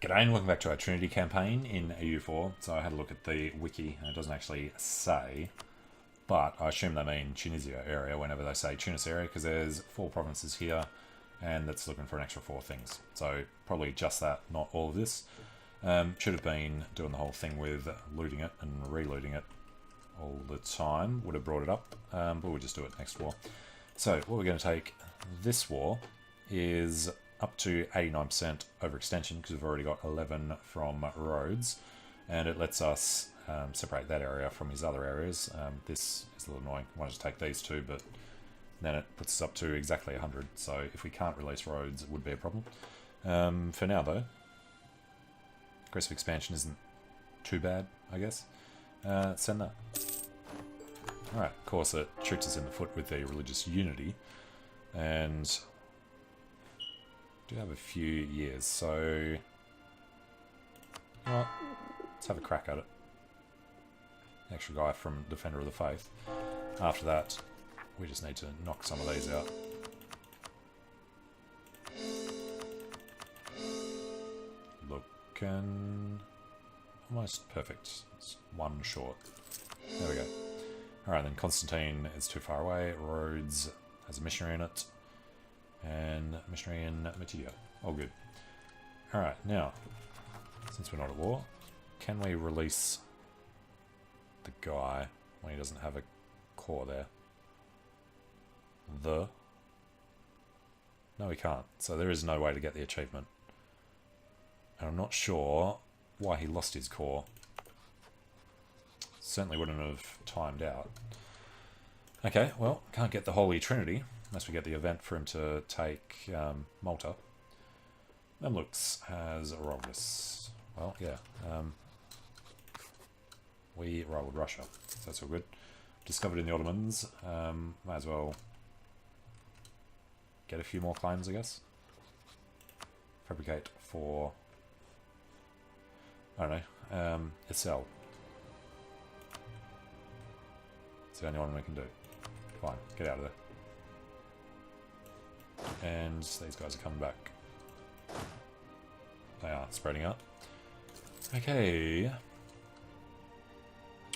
G'day and welcome back to our Trinity campaign in EU4. So I had a look at the wiki and it doesn't actually say, but I assume they mean Tunisia area whenever they say Tunis area, because there's 4 provinces here and that's looking for an extra 4 things. So probably just that, not all of this. Should have been doing the whole thing with looting it and relooting it all the time. Would have brought it up, but we'll just do it next war. So what we're going to take this war is up to 89% overextension, because we've already got 11 from roads, and it lets us separate that area from his other areas. This is a little annoying. I wanted to take these two, but then it puts us up to exactly 100, so if we can't release roads, it would be a problem. For now, though, aggressive expansion isn't too bad, I guess. Send that. Alright, of course it shoots us in the foot with the religious unity, and do have a few years, so you know what? Let's have a crack at it. Extra guy from Defender of the Faith. After that, we just need to knock some of these out. Looking almost perfect. It's one short. There we go. Alright, then Constantine is too far away. Rhodes has a missionary in it. And missionary in Matia. All good. Alright, now, since we're not at war, can we release the guy when he doesn't have a core there? No, we can't. So there is no way to get the achievement. And I'm not sure why he lost his core. Certainly wouldn't have timed out. Okay, well, can't get the Holy Trinity unless we get the event for him to take Malta. Memlux has Romulus. Well, yeah. We rivaled Russia, so that's all good. Discovered in the Ottomans. Might as well get a few more claims, I guess. Fabricate for, I don't know, Isel. It's the only one we can do. Fine, get out of there. And these guys are coming back. They are spreading out. Okay.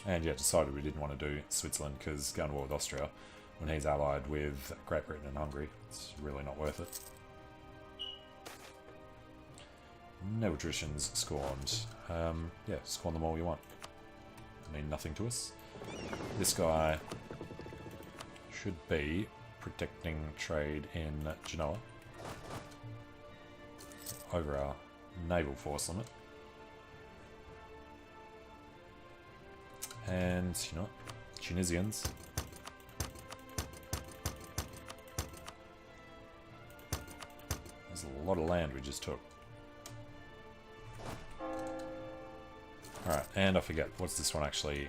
And yeah, decided we didn't want to do Switzerland because going to war with Austria when he's allied with Great Britain and Hungary, it's really not worth it. No traditions scorned. Yeah, scorn them all you want. I mean nothing to us. This guy should be protecting trade in Genoa over our naval force limit. And, you know, Tunisians. There's a lot of land we just took. Alright, and I forget, what's this one actually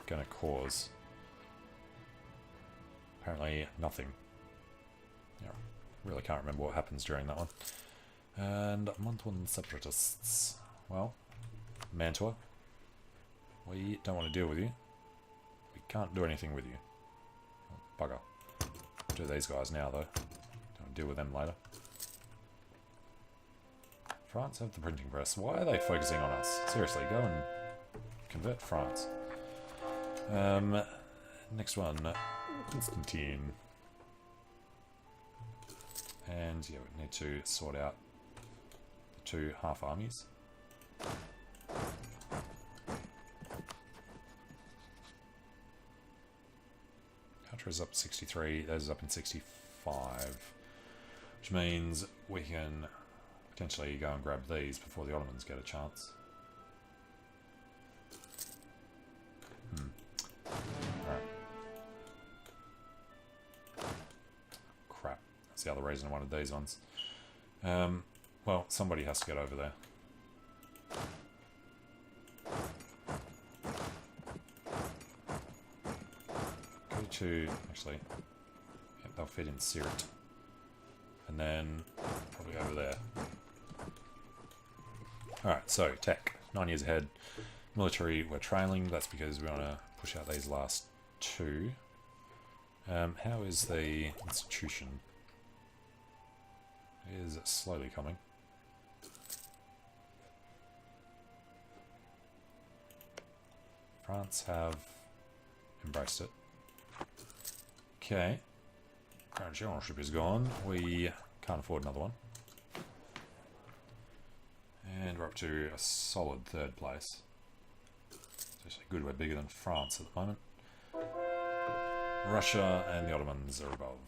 going to cause? Apparently nothing. Yeah, really can't remember what happens during that one. And Montuan separatists. Well, Mantua. We don't want to deal with you. We can't do anything with you. Oh, bugger. Do these guys now though. Don't deal with them later. France have the printing press. Why are they focusing on us? Seriously, go and convert France. Next one. Constantine. And yeah, we need to sort out the 2 half armies. Country is up 63, those is up in 65. Which means we can potentially go and grab these before the Ottomans get a chance. Alright. Crap. That's the other reason I wanted these ones. Well, somebody has to get over there. Go to, actually, yeah, they'll fit in Sirt. And then probably over there. Alright, so tech, 9 years ahead. Military, we're trailing. That's because we want to push out these last 2. How is the institution? It is slowly coming. France have embraced it. Okay. Crown generalship is gone. We can't afford another one. And we're up to a solid third place. It's actually good we're bigger than France at the moment. Russia and the Ottomans are above.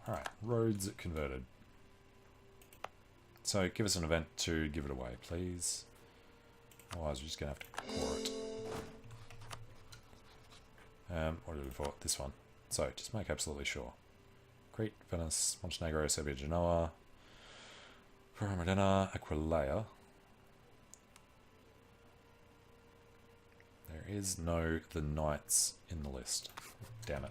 Alright, roads converted. So give us an event to give it away, please. Otherwise we're just going to have to core it. What are we for? This one. So just make absolutely sure. Crete, Venice, Montenegro, Serbia, Genoa, Modena, Aquileia. There is no the knights in the list. Damn it.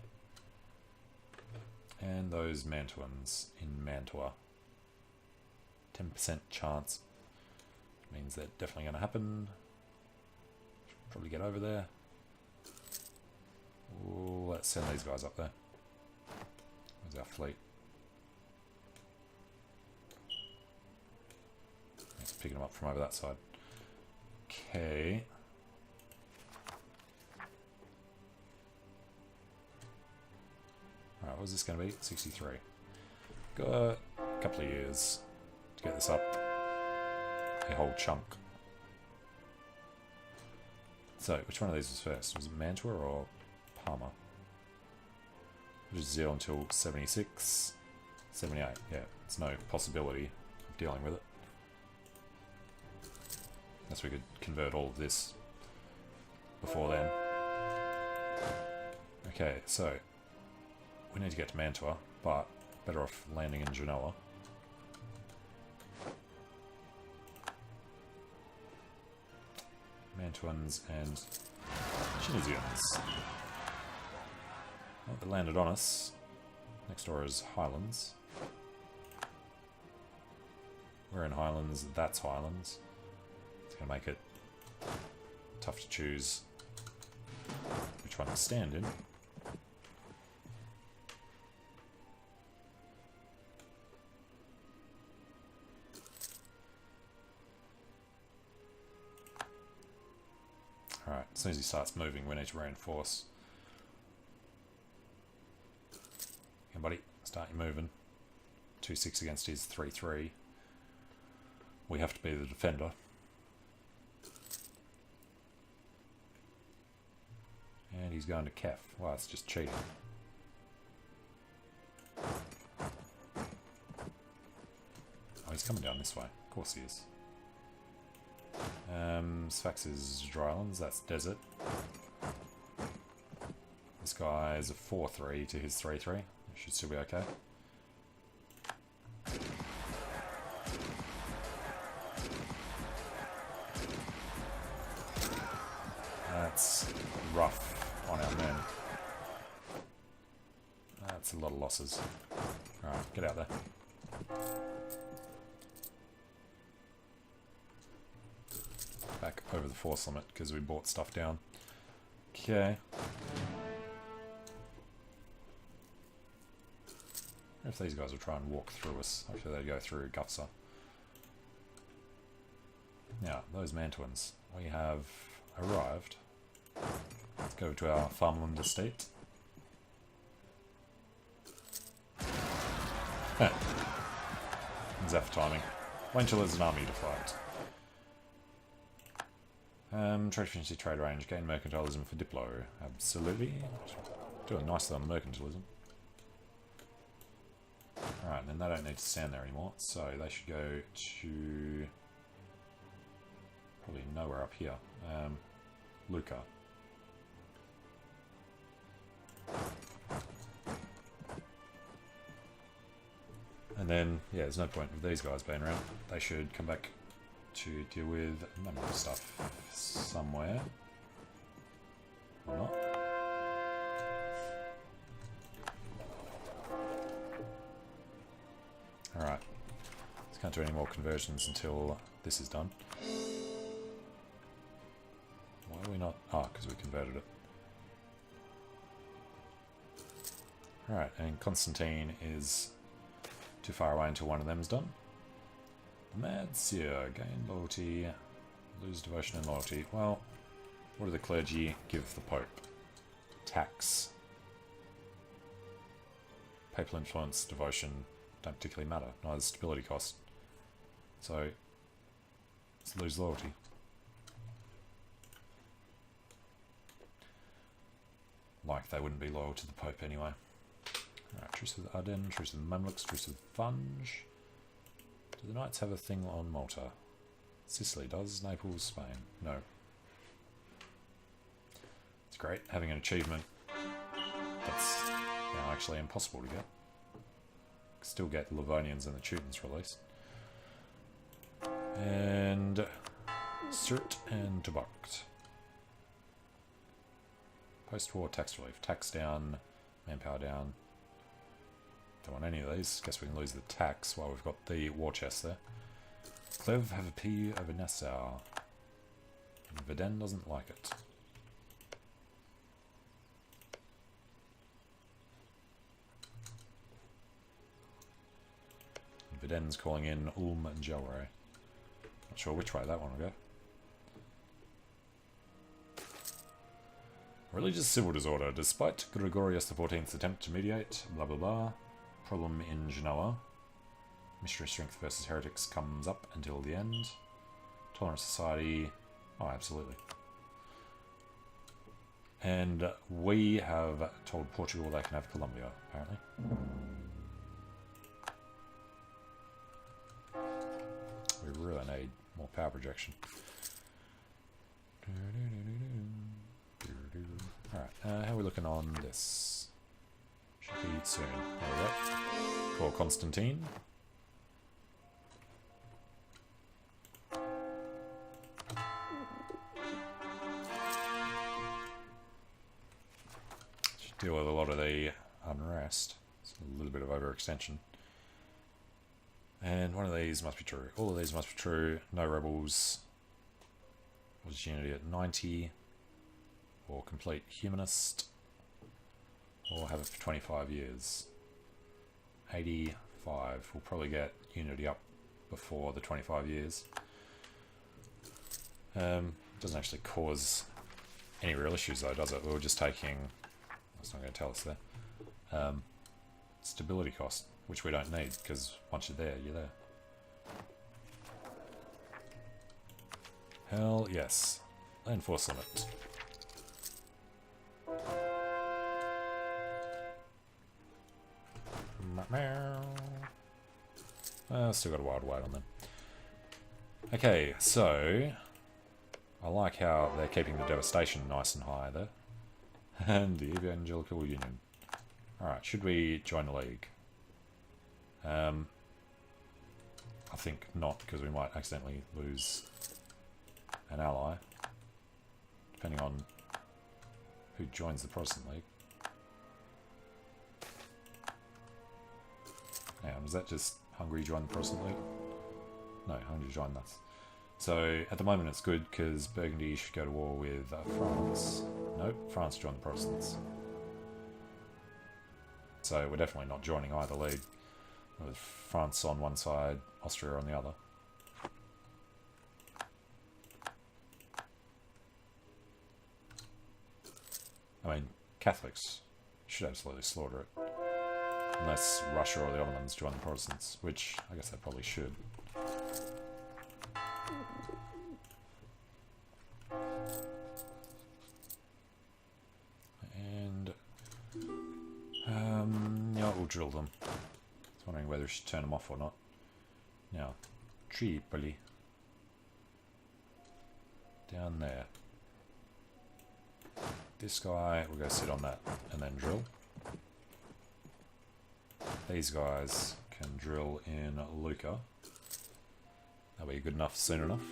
And those Mantuans in Mantua. 10% chance. Means they're definitely going to happen. Should probably get over there. Ooh, let's send these guys up there. Where's our fleet? Let's pick them up from over that side. Okay. Alright, what was this going to be? 63. Got a couple of years to get this up. A whole chunk. So, which one of these was first? Was it Mantua or Parma? Which is 0 until 76. 78, yeah. There's no possibility of dealing with it. Unless we could convert all of this before then. Okay, so we need to get to Mantua, but better off landing in Genoa. Mantuans and Tunisians. Oh, they landed on us. Next door is Highlands. We're in Highlands, that's Highlands. It's going to make it tough to choose which one to stand in. Alright, as soon as he starts moving, we need to reinforce. Yeah, buddy, start you moving. 2-6 against his 3-3. We have to be the defender. And he's going to Kef. Wow, it's just cheating. Oh, he's coming down this way. Of course he is. Sfax is drylands, that's desert. This guy is a 4-3 to his 3-3. Should still be okay. That's rough on our men. That's a lot of losses. Alright, get out there. Back over the force limit because we bought stuff down. Okay. If these guys will try and walk through us, hopefully they go through Gufsa. Now, those Mantuans, we have arrived. Let's go to our farmland estate. Zeph timing. Wait until there's an army to fight. Trade efficiency, trade range, gain mercantilism for Diplo. Absolutely. Doing nicely on mercantilism. Alright, and then they don't need to stand there anymore, so they should go to probably nowhere up here. Lucca. And then, yeah, there's no point of these guys being around. They should come back to deal with none of the stuff somewhere. Or not. Alright. Just can't do any more conversions until this is done. Why are we not? Oh, because we converted it. Alright, and Constantine is too far away until one of them is done. The Mad Seer, gain loyalty, lose devotion and loyalty. Well, what do the clergy give the Pope? Tax. Papal influence, devotion, don't particularly matter. Neither stability cost. So, let's lose loyalty. Like they wouldn't be loyal to the Pope anyway. Alright, truce with Ardennes, truce with Mamluks, truce with Funge. Do the Knights have a thing on Malta? Sicily does. Naples, Spain. No. It's great having an achievement that's now actually impossible to get. Still get the Livonians and the Teutons released. And Sirt and Tubukt. Post-war tax relief. Tax down, manpower down. Don't want any of these. Guess we can lose the tax while we've got the war chest there. Clev have a P over Nassau. And Verden doesn't like it. And Verden's calling in Ulm and Gelre. Not sure which way that one will go. Religious civil disorder. Despite Gregorius XIV's attempt to mediate, blah blah blah. Problem in Genoa. Missionary strength versus heretics comes up until the end. Tolerant society. Oh, absolutely. And we have told Portugal they can have Colombia, apparently. We really need more power projection. Alright, how are we looking on this? Should be soon. There we go. Call Constantine. Should deal with a lot of the unrest. It's a little bit of overextension. And one of these must be true. All of these must be true. No rebels. Was unity at 90. Or complete humanist. Or have it for 25 years. 85. We'll probably get unity up before the 25 years. Doesn't actually cause any real issues though, does it? We were just taking... That's not going to tell us there. Stability cost, which we don't need, because once you're there, you're there. Hell yes. Land force limit. Still got a while to wait on them. Okay, so I like how they're keeping the devastation nice and high there. And the Evangelical Union. Alright, should we join the League? I think not, because we might accidentally lose an ally. Depending on who joins the Protestant League. Hang on, is that just Hungary join the Protestant League? No, Hungary joined us. So, at the moment it's good, because Burgundy should go to war with France. Nope, France joined the Protestants. So we're definitely not joining either league. With France on one side, Austria on the other. I mean, Catholics should absolutely slaughter it. Unless Russia or the Ottomans join the Protestants, which I guess they probably should. And yeah, we'll drill them. I was wondering whether we should turn them off or not. Now, Tripoli. Down there. This guy, we'll go sit on that and then drill. These guys can drill in Lucca. That'll be good enough soon enough.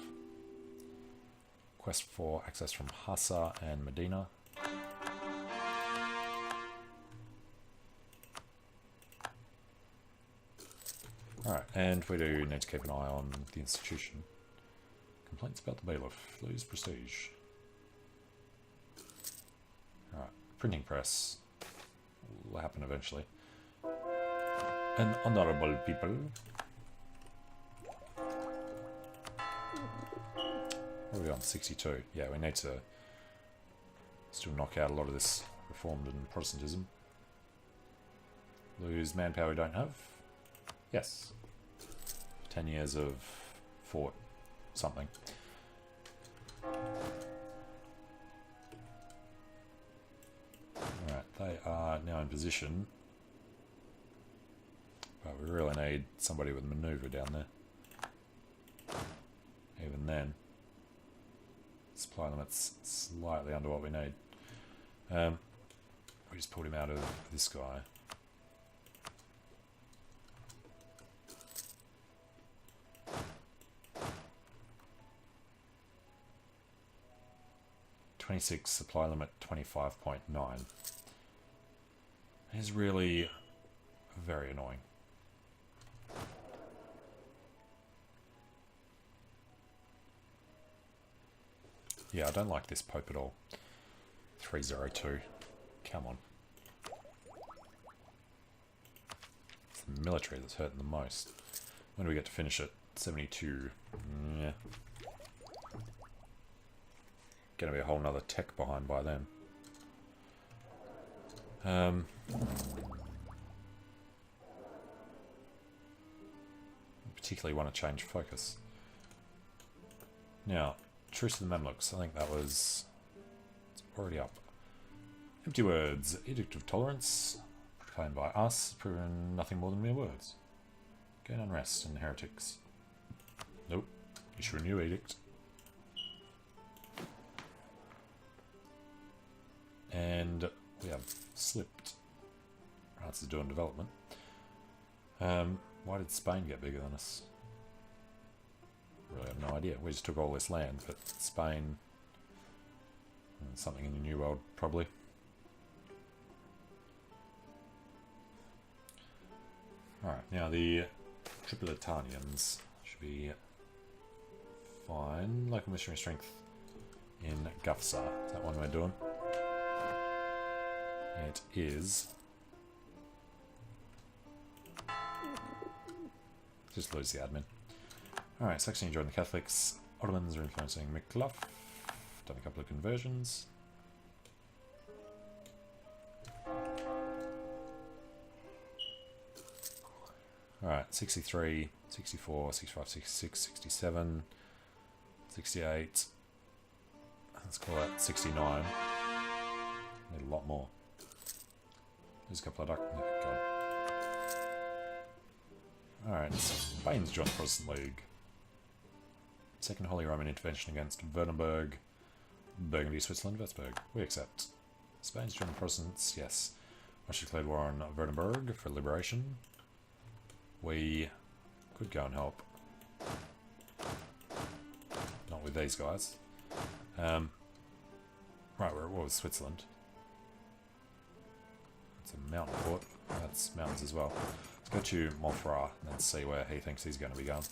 Quest for access from Hassa and Medina. Alright, and we do need to keep an eye on the institution. Complaints about the bailiff. Lose prestige. Alright, printing press. Will happen eventually. And honorable people. What are we on? 62. Yeah, we need to Still knock out a lot of this Reformed and Protestantism. Lose manpower we don't have? Yes. 10 years of fort something. Alright, they are now in position. But we really need somebody with manoeuvre down there. Even then, supply limit's slightly under what we need. We just pulled him out of this guy. .26 supply limit 25.9. Is really very annoying. Yeah, I don't like this Pope at all. 302. Come on. It's the military that's hurting the most. When do we get to finish it? 72. Yeah. Gonna be a whole nother tech behind by then. Particularly want to change focus. Now, Truce to the Mamluks. I think that was... It's already up. Empty words. Edict of Tolerance. Proclaimed by us. Proven nothing more than mere words. Gain unrest and heretics. Nope. Issue a new edict. And we have slipped. France is doing development. Why did Spain get bigger than us? Really have no idea. We just took all this land, but Spain... Something in the New World, probably. Alright, now the Tripolitanians should be fine. Local missionary strength in Gafsa. Is that one we're doing? It is. Just lose the admin. Alright, Saxony joined the Catholics. Ottomans are influencing McClough. Done a couple of conversions. Alright, 63, 64, 65, 66, 67, 68. Let's call that 69. Need a lot more. There's a couple of duck. Oh, God. Alright, Spain's joined the Protestant League. Second Holy Roman intervention against Württemberg, Burgundy, Switzerland, Würzburg. We accept. Spain's joined the Protestants, yes. Russia declared war on Württemberg for liberation. We could go and help. Not with these guys. Right, we're at war with Switzerland. It's a mountain fort. That's mountains as well. Let's go to Montferrat and see where he thinks he's going to be going.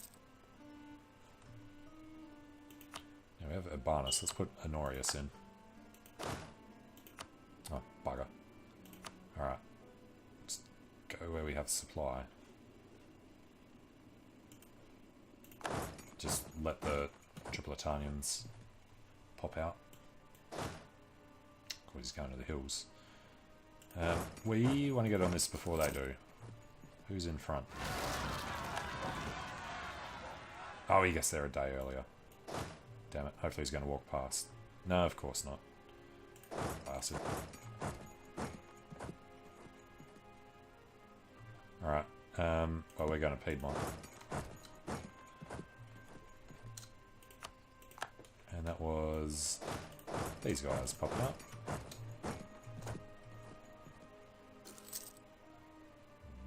Now we have Urbanus. Let's put Honorius in. Oh, bugger. Alright. Let's go where we have supply. Just let the Tripolitanians pop out. Of course, he's going to the hills. We want to get on this before they do. Who's in front? Oh, he gets there a day earlier. Damn it. Hopefully he's going to walk past. No, of course not. Bastard. Alright. Well, we're going to Piedmont. And that was these guys popping up.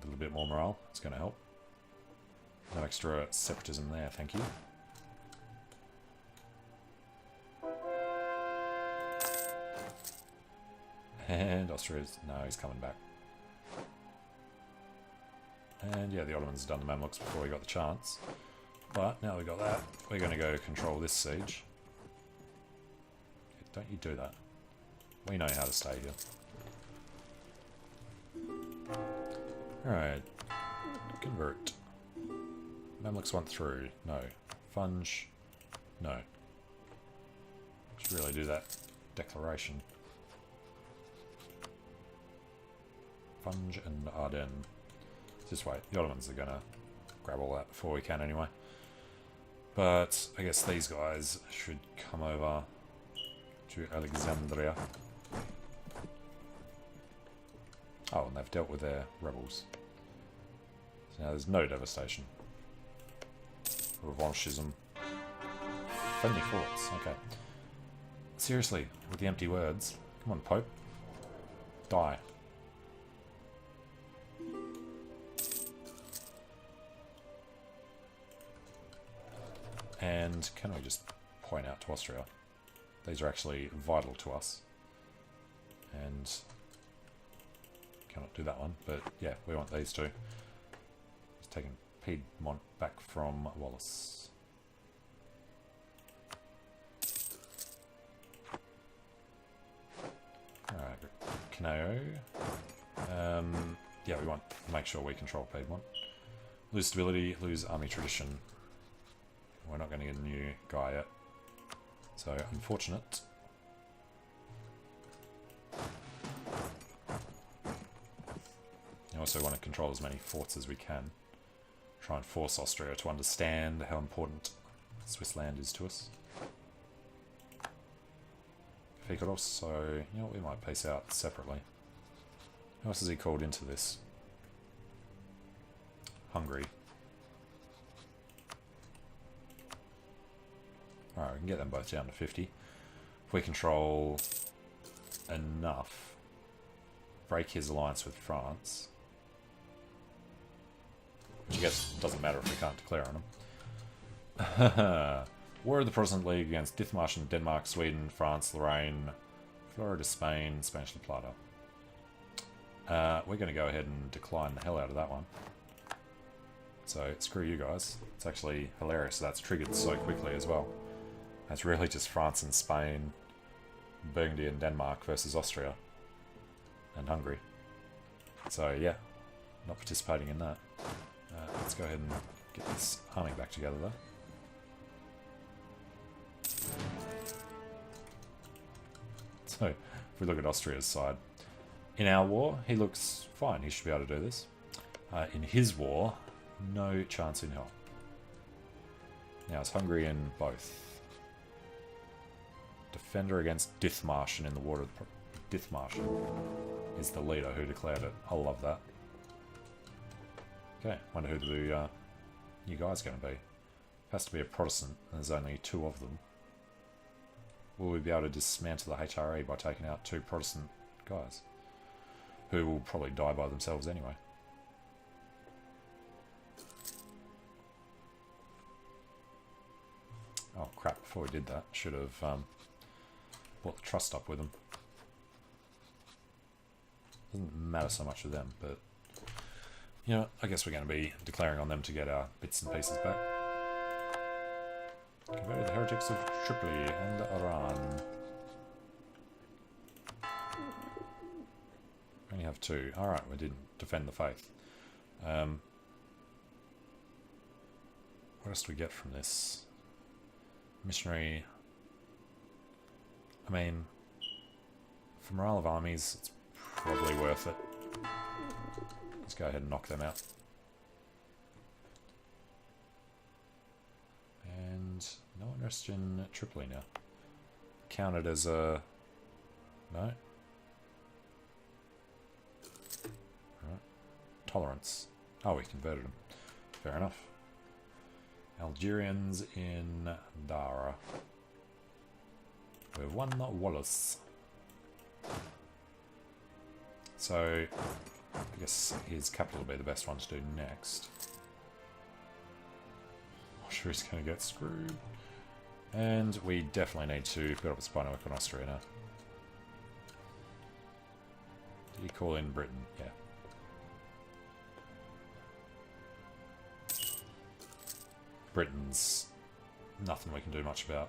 A little bit more morale. It's going to help. No extra separatism there, thank you. And Austria's... no, he's coming back. And yeah, the Ottomans done the Mamluks before we got the chance. But now we got that, we're going to go control this siege. Don't you do that. We know how to stay here. Alright. Convert. Mamluks want through. No. Funge. No. Should really do that declaration. Funge and Ardennes. Just wait, the Ottomans are gonna grab all that before we can anyway. But I guess these guys should come over to Alexandria. Oh, and they've dealt with their rebels. So now there's no devastation. Revanchism. Friendly forts, okay. Seriously, with the empty words. Come on, Pope. Die. And can we just point out to Austria, these are actually vital to us. And cannot do that one, but yeah, we want these two. Just taking Piedmont back from Wallace. Alright, Canao. Yeah, we want to make sure we control Piedmont. Lose stability, lose army tradition. We're not going to get a new guy yet. So, unfortunate. I also want to control as many forts as we can. Try and force Austria to understand how important Swiss land is to us. If he could also, you know, we might peace out separately. Who else has he called into this? Hungary. Alright, we can get them both down to 50. If we control enough, break his alliance with France, which I guess doesn't matter if we can't declare on him. War of the Protestant League against Dithmarschen, Denmark, Sweden, France, Lorraine, Florida, Spain, Spanish La Plata. We're going to go ahead and decline the hell out of that one. So, screw you guys. It's actually hilarious that's triggered so quickly as well. It's really just France and Spain, Burgundy and Denmark versus Austria and Hungary. So yeah, not participating in that. Let's go ahead and get this army back together though. So, if we look at Austria's side, in our war, he looks fine. He should be able to do this. In his war, no chance in hell. Now, it's Hungary in both. Defender against Dithmarschen in the War of the Dithmarschen is the leader who declared it. I love that. Okay, wonder who the new guy's going to be. Has to be a Protestant, and there's only 2 of them. Will we be able to dismantle the HRE by taking out 2 Protestant guys? Who will probably die by themselves anyway. Oh crap, before we did that, should have brought the trust up with them. Doesn't matter so much with them, but you know, I guess we're going to be declaring on them to get our bits and pieces back. Converted the heretics of Tripoli and Iran. We only have 2. Alright, we didn't defend the faith. What else do we get from this? Missionary. I mean, for morale of armies, it's probably worth it. Let's go ahead and knock them out. And no interest in Tripoli now. Counted as a... No? Alright. Tolerance. Oh, we converted them. Fair enough. Algerians in Dara. We've won Wallace. So, I guess his capital will be the best one to do next. I'm sure he's going to get screwed. And we definitely need to build up a spy network on Austria now. Did he call in Britain? Yeah. Britain's nothing we can do much about.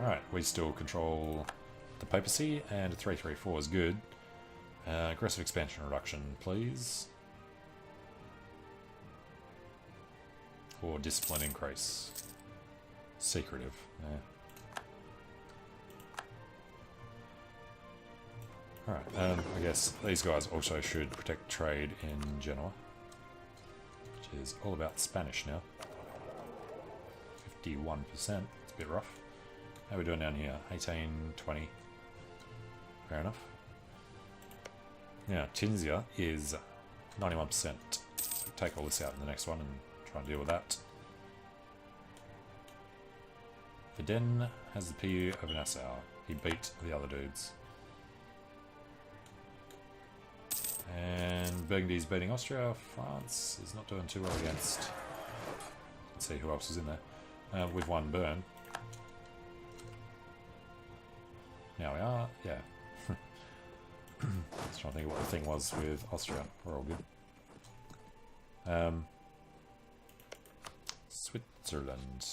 Alright, we still control the Papacy, and a 334 is good. Aggressive expansion reduction, please. Or discipline increase. Secretive, yeah. Alright, I guess these guys also should protect trade in Genoa, which is all about Spanish now. 51%, it's a bit rough. How are we doing down here? 18, 20. Fair enough. Now, Tunisia is 91%. Take all this out in the next one and try and deal with that. Viden has the PU over Nassau. He beat the other dudes. And Burgundy's beating Austria. France is not doing too well against. Let's see who else is in there. With one burn. Now we are, yeah. Just trying to think of what the thing was with Austria. We're all good. Switzerland.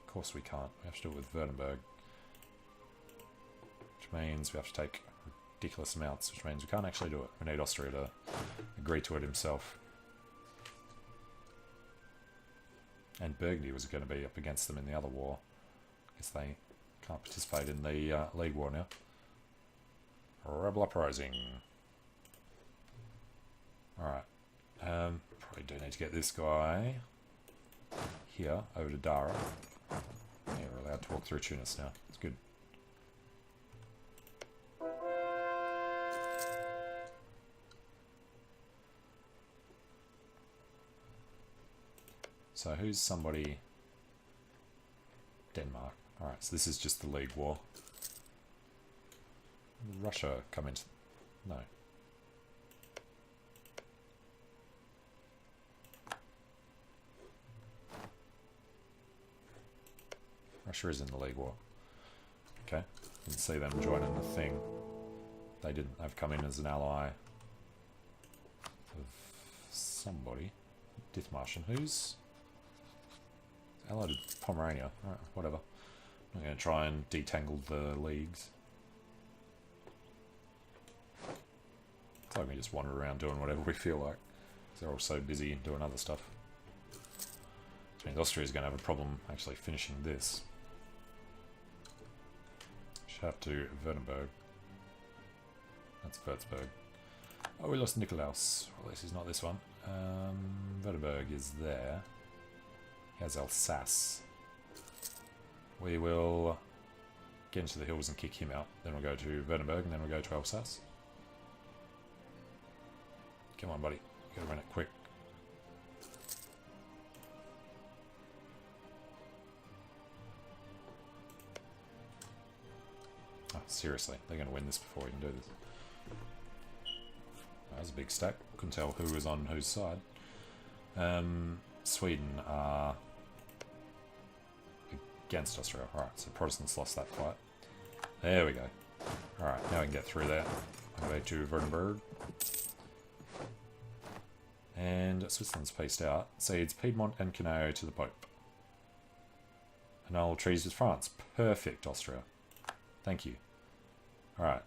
Of course we can't. We have to do it with Württemberg. Which means we have to take ridiculous amounts, which means we can't actually do it. We need Austria to agree to it himself. And Burgundy was going to be up against them in the other war. I guess they can't participate in the League War now. Rebel uprising. Alright. Probably do need to get this guy here over to Dara. Yeah, we're allowed to walk through Tunis now. It's good. So who's somebody? Denmark. Alright, so this is just the League War. Russia come into... No. Russia is in the League War. Okay. You can see them joining the thing. They didn't. They've come in as an ally of somebody. Dithmarschen. Who's... allied to Pomerania. Alright, whatever. I'm going to try and detangle the leagues. It's like we just wander around doing whatever we feel like. They're all so busy doing other stuff. Which means Austria is going to have a problem actually finishing this. Shout out to Württemberg. That's Würzburg. Oh, we lost Nikolaus. Well, this is not this one. Württemberg is there. He has Alsace. We will get into the hills and kick him out. Then we'll go to Württemberg and then we'll go to Alsace. Come on, buddy. You gotta run it quick. Oh, seriously. They're gonna win this before we can do this. That was a big stack. Couldn't tell who was on whose side. Sweden are against Austria. Alright, so Protestants lost that fight. There we go. Alright, now we can get through there. Go back to Württemberg. And Switzerland's pieced out. Cedes Piedmont and Canao to the Pope. Annul treaties with France. Perfect, Austria. Thank you. Alright,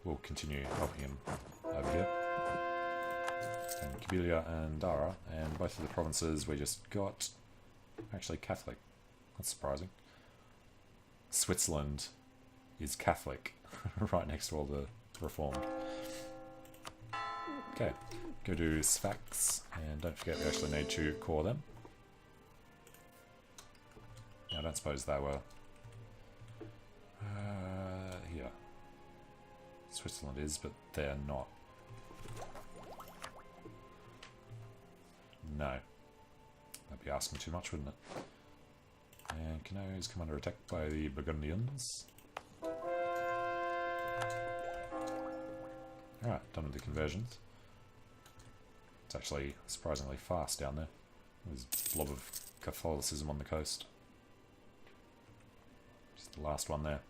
we'll continue helping him over here. And Kabylia and Dara, and both of the provinces we just got actually Catholic. That's surprising. Switzerland is Catholic, right next to all the Reformed. Okay, go to Sfax, and don't forget we actually need to core them. Now, I don't suppose they were here. Switzerland is, but they're not. No. That'd be asking too much, wouldn't it? And Canoes come under attack by the Burgundians. Alright, done with the conversions. It's actually surprisingly fast down there. There's a blob of Catholicism on the coast. Just the last one there.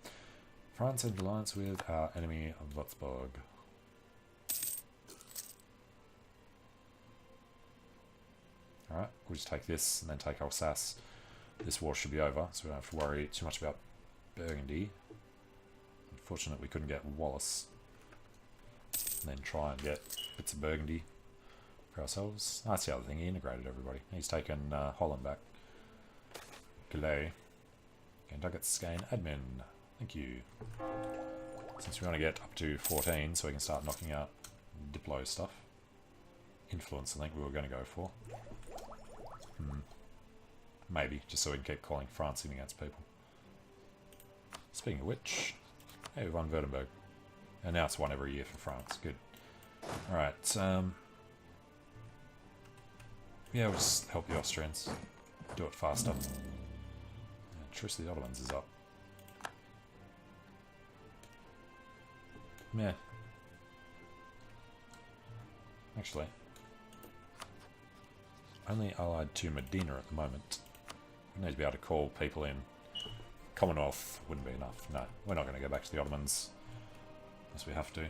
France entered alliance with our enemy Würzburg. Alright, we'll just take this and then take Alsace. This war should be over, so we don't have to worry too much about Burgundy. Unfortunate we couldn't get Wallace. And then try and get bits of Burgundy for ourselves. That's the other thing, he integrated everybody. He's taken Holland back. Calais. Gain ducats, gain admin. Thank you. Since we want to get up to 14 so we can start knocking out Diplo stuff. Influence, I think we were going to go for. Maybe, just so we can keep calling France in against people. Speaking of which, hey, we won Württemberg. And now it's one every year for France. Good. Alright, yeah, we'll just help the Austrians. Do it faster. Truce of the Ottomans is up. Meh. Actually, only allied to Medina at the moment. We need to be able to call people in. Commonwealth wouldn't be enough. No, we're not going to go back to the Ottomans unless we have to.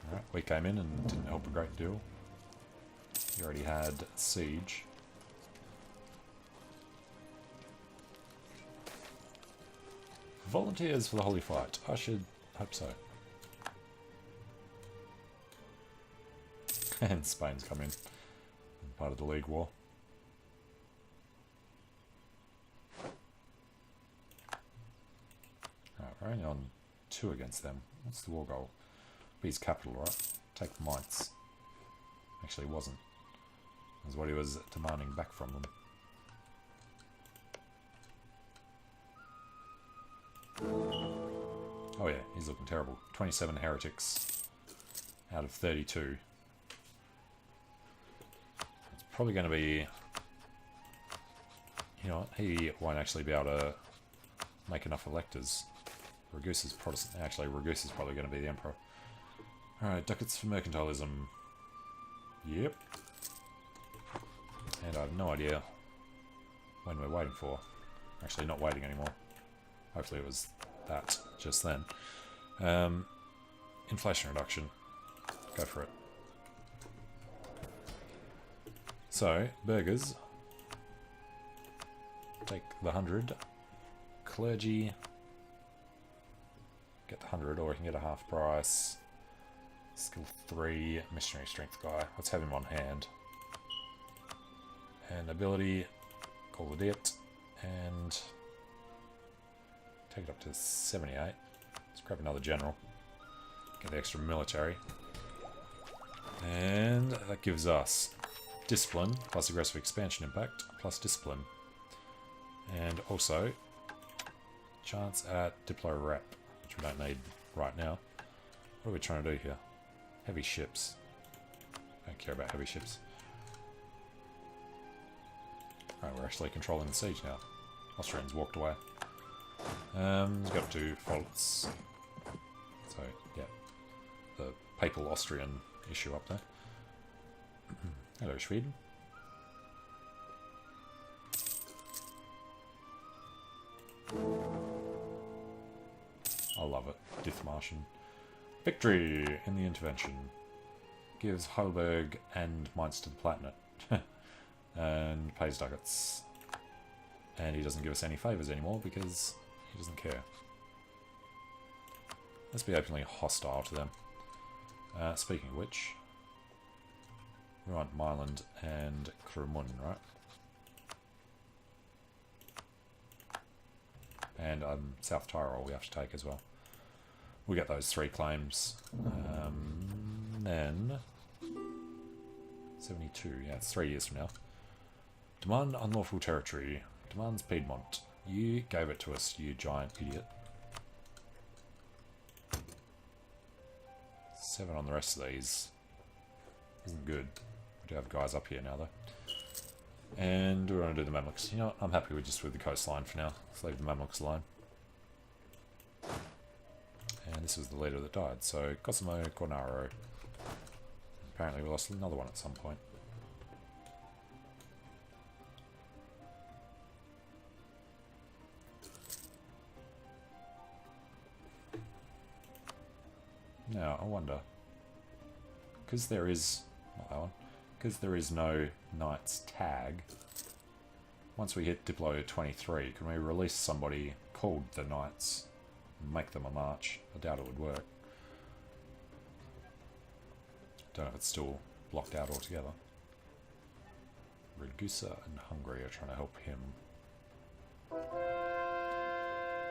Alright, we came in and didn't help a great deal. You already had siege. Volunteers for the Holy Fight. I should hope so. And Spain's come in. Part of the League War. Alright, we're only on 2 against them. What's the war goal? B's capital, right? Take Mainz. Actually, it wasn't. It was what he was demanding back from them. Oh yeah, he's looking terrible. 27 heretics out of 32. It's probably going to be... You know what? He won't actually be able to make enough electors. Ragus is Protestant. Actually, Ragus is probably going to be the emperor. Alright, ducats for mercantilism. Yep. And I have no idea when we're waiting for. Actually, not waiting anymore. Hopefully it was that just then. Inflation reduction. Go for it. So, burgers. Take the 100. Clergy. Get the 100, or we can get a half price. Skill 3, missionary strength guy. Let's have him on hand. And ability, call the debt, and take it up to 78. Let's grab another general. Get the extra military. And that gives us discipline, plus aggressive expansion impact, plus discipline. And also, chance at Diplo Rep, which we don't need right now. What are we trying to do here? Heavy ships. Don't care about heavy ships. Alright, we're actually controlling the siege now. Austrians walked away. Let's go up to faults. So, yeah. The papal Austrian issue up there. Hello, Sweden. I love it. Dithmarschen. Victory in the intervention. Gives Heidelberg and Mainz to the Palatinate. And pays ducats. And he doesn't give us any favours anymore because he doesn't care. Let's be openly hostile to them. Speaking of which, we want Mailand and Kremun, right? And South Tyrol we have to take as well. We get those 3 claims. Then 72, yeah, it's 3 years from now. Demand unlawful territory. Demands Piedmont. You gave it to us, you giant idiot. 7 on the rest of these. Isn't good. We do have guys up here now though. And do we want to do the Mamluks? You know what? I'm happy with just with the coastline for now. Let's leave the Mamluks alone. And this was the leader that died, so Cosimo Cornaro. Apparently we lost another one at some point. Now, I wonder, because there is, not that one, because there is no Knights tag, once we hit Diplo 23, can we release somebody called the Knights and make them a march? I doubt it would work. Don't know if it's still blocked out altogether. Ragusa and Hungary are trying to help him.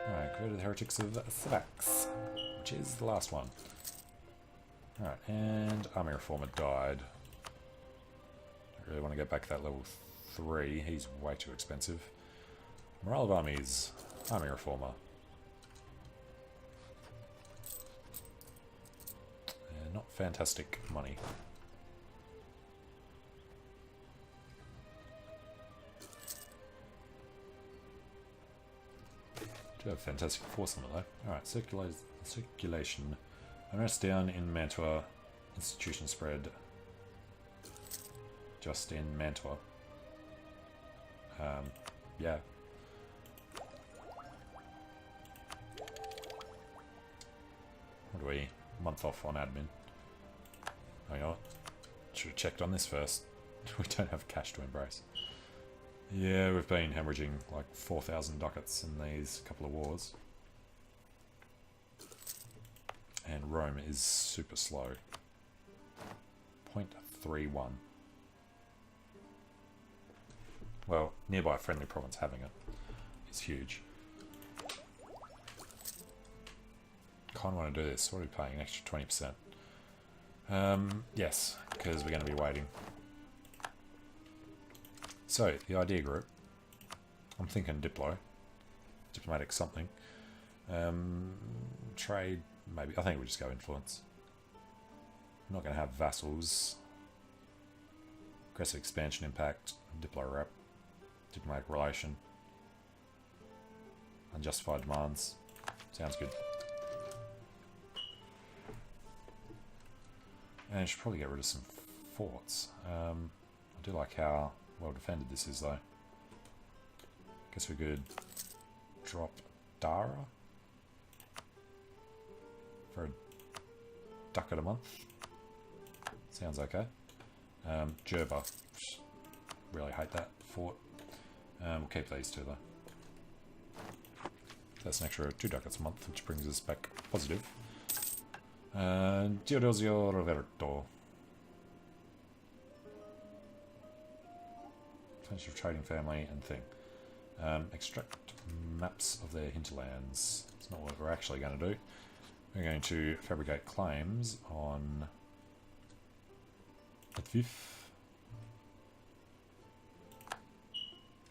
Alright, go to the Heretics of Savax, which is the last one. Alright, and Army Reformer died. Don't really want to get back to that level 3, he's way too expensive. Morale of Armies, Army Reformer. Not fantastic money. Do have fantastic force on it though. Alright, circulation. Unrest down in Mantua. Institution spread. Just in Mantua. Yeah. What do we? Month off on admin. Oh, you know what? Should have checked on this first. We don't have cash to embrace. Yeah, we've been hemorrhaging like 4,000 ducats in these couple of wars. And Rome is super slow. 0.31. Well, nearby friendly province having it is huge. Kind of want to do this. What are we paying? An extra 20%. Yes, because we're going to be waiting. So, the idea group. I'm thinking Diplo. Diplomatic something. Trade, maybe. I think we'll just go influence. I'm not going to have vassals. Aggressive expansion impact. Diplo rep. Diplomatic relation. Unjustified demands. Sounds good. And I should probably get rid of some forts. I do like how well defended this is though. Guess we could drop Dara for a ducat a month. Sounds okay. Jerba. Really hate that fort. We'll keep these two though. That's an extra 2 ducats a month, which brings us back positive. Teodosio Roberto. Finish of trading family and thing. Extract maps of their hinterlands. It's not what we're actually going to do. We're going to fabricate claims on Lviv.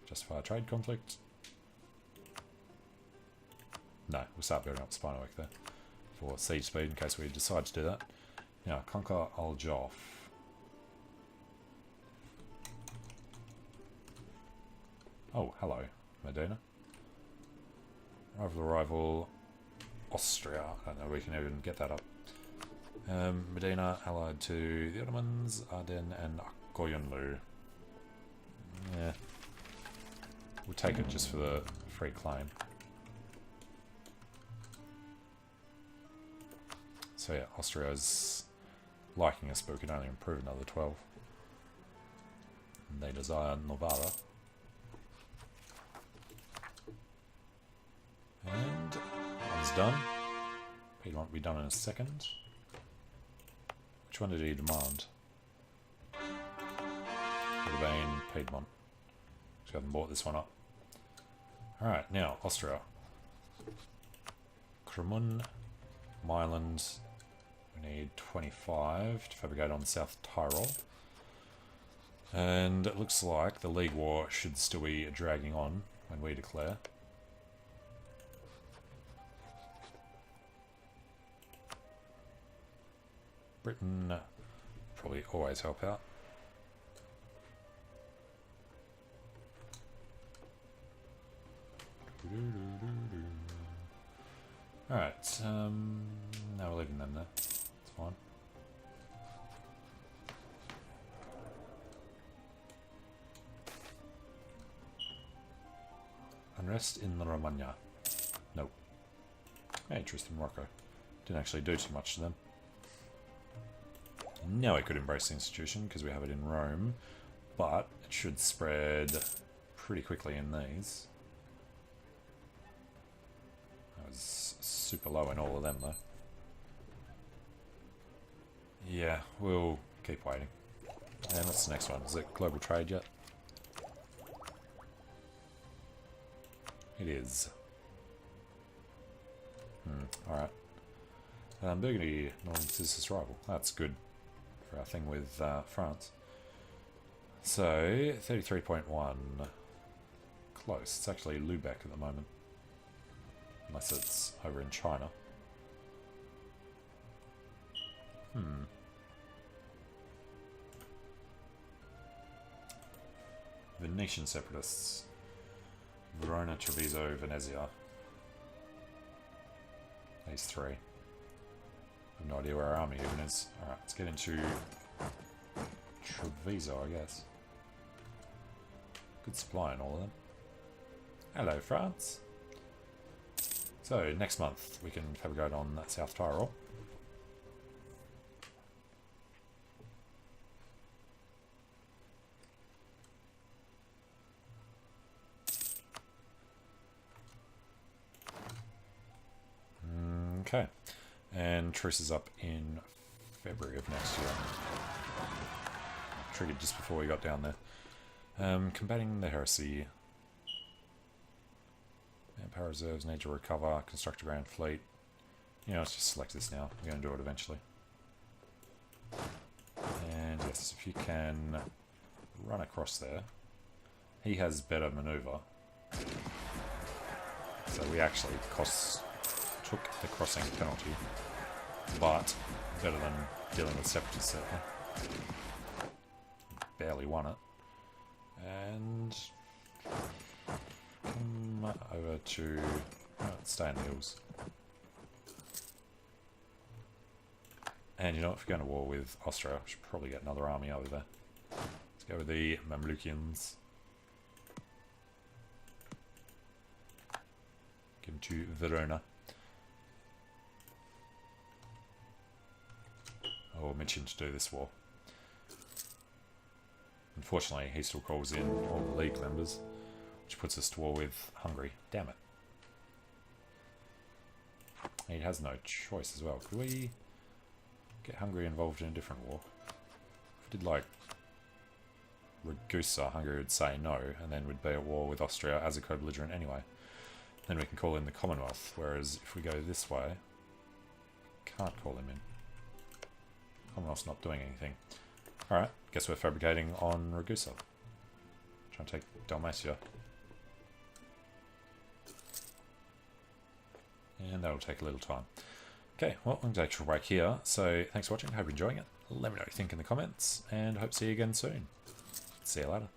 Justify a trade conflict. No, we'll start building up Spinowick there for siege speed in case we decide to do that. Now, conquer Aljof. Oh, hello, Medina. Rival Austria. I don't know if we can even get that up. Medina allied to the Ottomans, Ardennes and Goyunlu. Yeah. We'll take it just for the free claim. So yeah, Austria's liking us, but we can only improve another 12. And they desire Novara. And one's done. Piedmont will be done in a second. Which one did he demand? Would have been Piedmont. So I haven't bought this one up. Alright, now Austria. Kremun, Mailand. We need 25 to fabricate on South Tyrol. And it looks like the League War should still be dragging on when we declare. Britain probably always help out. Alright, now we're leaving them there. It's fine. Unrest in Romagna. Nope. Interest in Morocco. Didn't actually do too much to them. Now we could embrace the institution because we have it in Rome, but it should spread pretty quickly in these. That was super low in all of them though. Yeah, we'll keep waiting. And what's the next one? Is it global trade yet? It is. Alright. Burgundy, non-citizen's rival. That's good for our thing with France. So, 33.1. Close. It's actually Lubeck at the moment. Unless it's over in China. Venetian separatists. Verona, Treviso, Venezia. These three. I have no idea where our army even is. Alright, let's get into Treviso, I guess. Good supply in all of them. Hello, France. So, next month we can fabricate on South Tyrol. Okay, and truce is up in February of next year. Triggered just before we got down there. Combating the heresy. Power reserves need to recover. Construct a grand fleet. You know, let's just select this now. We're going to do it eventually. And yes, if you can run across there. He has better maneuver. So we actually took the crossing penalty, but better than dealing with separatists certainly. Barely won it. And come over to stay in the hills. And you know what, if we're going to war with Austria, we should probably get another army over there. Let's go with the Mamlukians. Give them to Verona. Or mentioned to do this war. Unfortunately, he still calls in all the League members, which puts us to war with Hungary. Damn it. He has no choice as well. Could we get Hungary involved in a different war? If we did like Ragusa, Hungary would say no, and then we'd be at war with Austria as a co-belligerent anyway. Then we can call in the Commonwealth, whereas if we go this way, can't call him in. Commonwealth's not doing anything. Alright, guess we're fabricating on Ragusa. Trying to take Dalmatia. And that'll take a little time. Okay, well, I'm going to take a short break here. So, thanks for watching. Hope you're enjoying it. Let me know what you think in the comments. And hope to see you again soon. See you later.